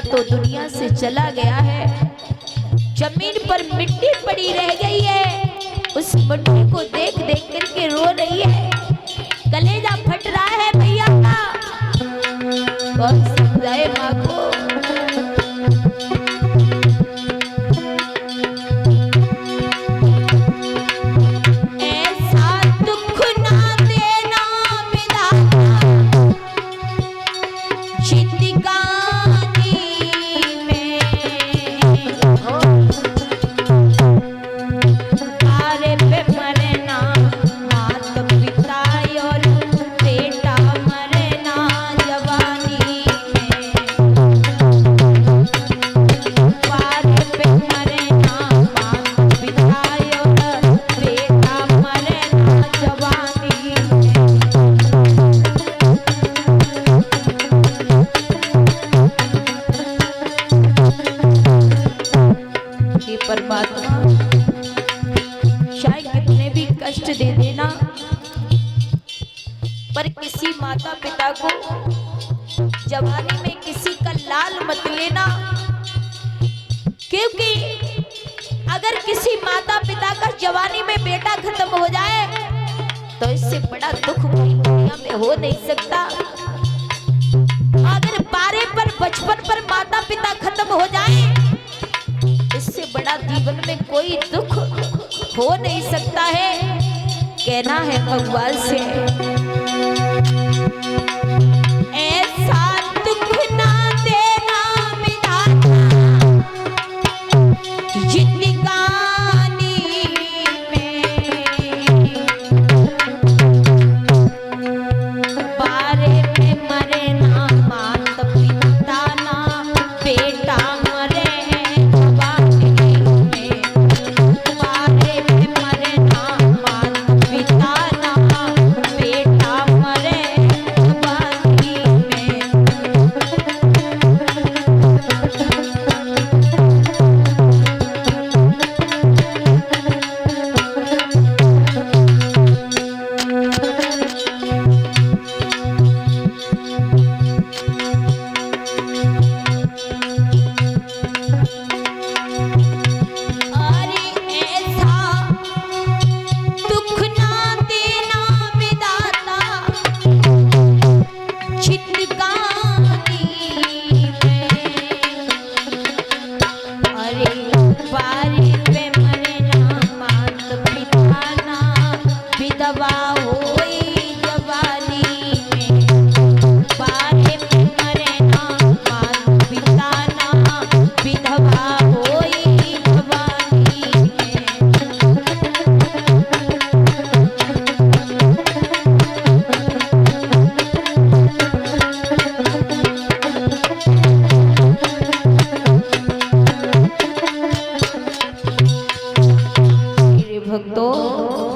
तो दुनिया से चला गया है, जमीन पर मिट्टी पड़ी रह गई है। उस मिट्टी को देख देख करके रो रही है, कलेजा फट रहा है भैया का। कौन समझाए माँ को। पर किसी माता पिता को जवानी में किसी का लाल मत लेना, क्योंकि अगर किसी माता पिता का जवानी में बेटा खत्म हो जाए तो इससे बड़ा दुख पूरी दुनिया में हो नहीं सकता। अगर पारे पर बचपन पर माता पिता खत्म हो जाए, इससे बड़ा जीवन में कोई दुख हो नहीं सकता है। कहना है भगवान से, ऐसा दुख ना देना विधाता जिंदगानी में, बारे में मरे ना मात पिता ना बेटा मरे जवानी में, बारे में मरे ना मात पिता ना बेटा मरे जवानी में। अरे ऐसा दुख ना देना विधाता जिंदगानी में, अरे बारी पे मरे ना मात पिता ना विधवा होई जवानी में, बारे पे मरे ना मात पिता ना विधवा होई जवानी में। भक्तों